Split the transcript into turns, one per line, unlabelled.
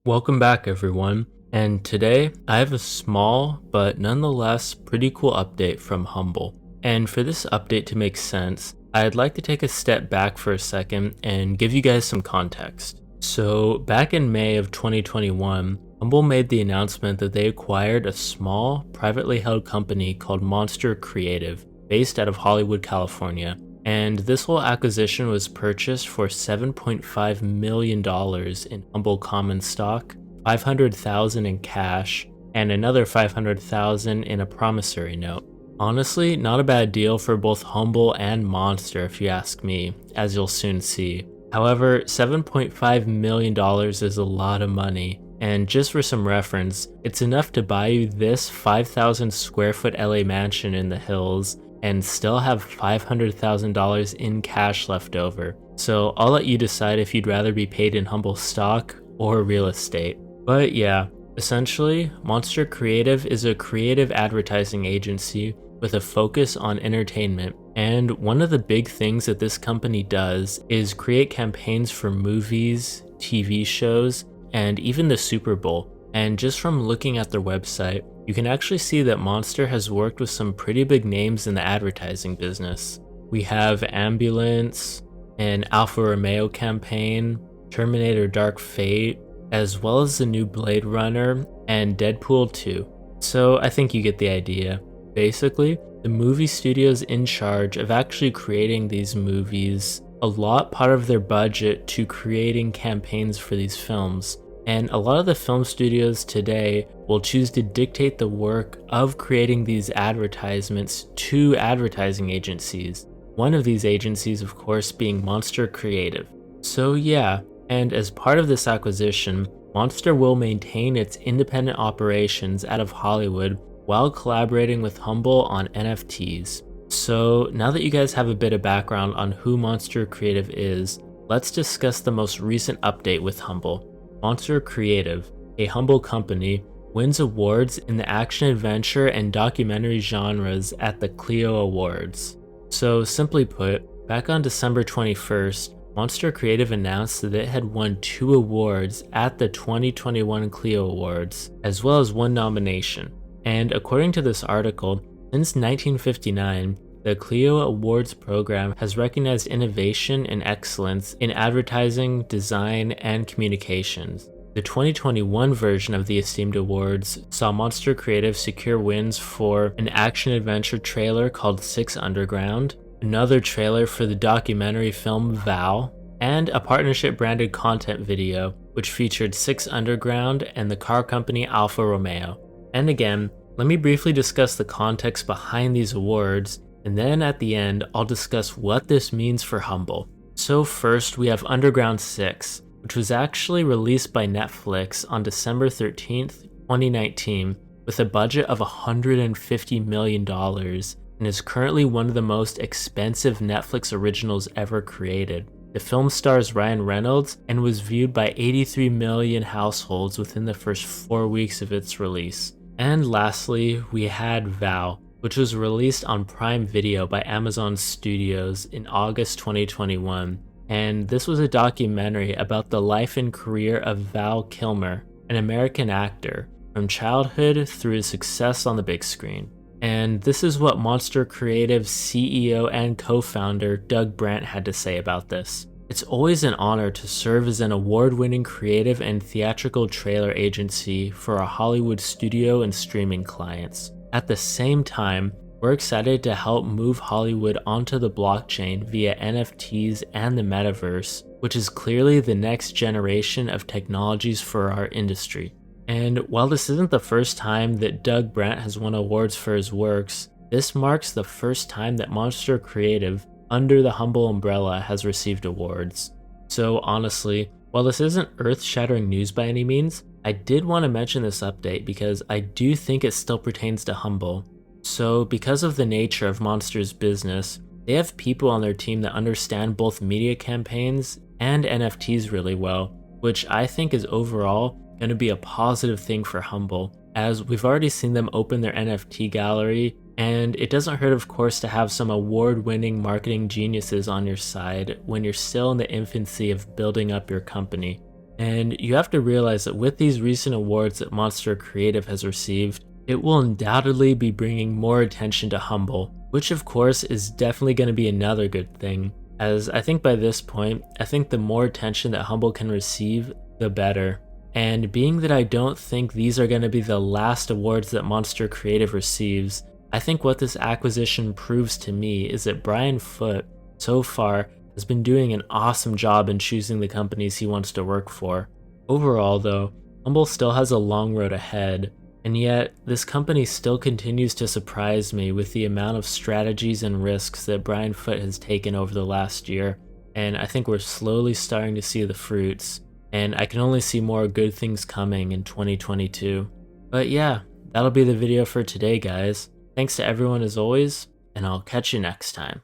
Welcome back, everyone. And today I have a small but nonetheless pretty cool update from HUMBL. And for this update to make sense, I'd like to take a step back for a second and give you guys some context. So back in May of 2021, HUMBL made the announcement that they acquired a small, privately held company called Monster Creative, based out of Hollywood, California. And this whole acquisition was purchased for $7.5 million in HUMBL common stock, $500,000 in cash, and another $500,000 in a promissory note. Honestly, not a bad deal for both HUMBL and Monster if you ask me, as you'll soon see. However, $7.5 million is a lot of money, and just for some reference, it's enough to buy you this 5,000 square foot LA mansion in the hills and still have $500,000 in cash left over. So I'll let you decide if you'd rather be paid in HUMBL stock or real estate. But yeah, essentially, Monster Creative is a creative advertising agency with a focus on entertainment. And one of the big things that this company does is create campaigns for movies, TV shows, and even the Super Bowl. And just from looking at their website, you can actually see that Monster has worked with some pretty big names in the advertising business. We have Ambulance, an Alfa Romeo campaign, Terminator Dark Fate, as well as the new Blade Runner and Deadpool 2. So I think you get the idea. Basically, the movie studios in charge of actually creating these movies allot part of their budget to creating campaigns for these films. And a lot of the film studios today will choose to dictate the work of creating these advertisements to advertising agencies. One of these agencies, of course, being Monster Creative. So yeah, and as part of this acquisition, Monster will maintain its independent operations out of Hollywood while collaborating with HUMBL on NFTs. So now that you guys have a bit of background on who Monster Creative is, let's discuss the most recent update with HUMBL. Monster Creative, a HUMBL company, wins awards in the action-adventure and documentary genres at the Clio Awards. So simply put, back on December 21st, Monster Creative announced that it had won 2 awards at the 2021 Clio Awards, as well as 1 nomination. And according to this article, since 1959, the Clio Awards program has recognized innovation and excellence in advertising, design, and communications. The 2021 version of the esteemed awards saw Monster Creative secure wins for an action-adventure trailer called 6 Underground, another trailer for the documentary film Vow, and a partnership-branded content video, which featured 6 Underground and the car company Alfa Romeo. And again, let me briefly discuss the context behind these awards, and then at the end, I'll discuss what this means for HUMBL. So first, we have Underground 6, which was actually released by Netflix on December 13th, 2019, with a budget of $150 million, and is currently one of the most expensive Netflix originals ever created. The film stars Ryan Reynolds and was viewed by 83 million households within the first 4 weeks of its release. And lastly, we had Vow, which was released on Prime Video by Amazon Studios in August 2021. And this was a documentary about the life and career of Val Kilmer, an American actor, from childhood through his success on the big screen. And this is what Monster Creative's CEO and co-founder Doug Brandt had to say about this. It's always an honor to serve as an award-winning creative and theatrical trailer agency for our Hollywood studio and streaming clients. At the same time, we're excited to help move Hollywood onto the blockchain via NFTs and the metaverse, which is clearly the next generation of technologies for our industry. And while this isn't the first time that Doug Brandt has won awards for his works, this marks the first time that Monster Creative, under the HUMBL umbrella, has received awards. So honestly, while this isn't earth-shattering news by any means, I did want to mention this update because I do think it still pertains to HUMBL. So because of the nature of Monster's business, they have people on their team that understand both media campaigns and NFTs really well, which I think is overall going to be a positive thing for HUMBL, as we've already seen them open their NFT gallery, and it doesn't hurt, of course, to have some award-winning marketing geniuses on your side when you're still in the infancy of building up your company. And you have to realize that with these recent awards that Monster Creative has received, it will undoubtedly be bringing more attention to HUMBL, which of course is definitely going to be another good thing, as I think by this point, I think the more attention that HUMBL can receive, the better. And being that I don't think these are going to be the last awards that Monster Creative receives, I think what this acquisition proves to me is that Brian Foote, so far, has been doing an awesome job in choosing the companies he wants to work for. Overall though, HUMBL still has a long road ahead, and yet this company still continues to surprise me with the amount of strategies and risks that Brian Foote has taken over the last year, and I think we're slowly starting to see the fruits, and I can only see more good things coming in 2022. But yeah, that'll be the video for today, guys. Thanks to everyone as always, and I'll catch you next time.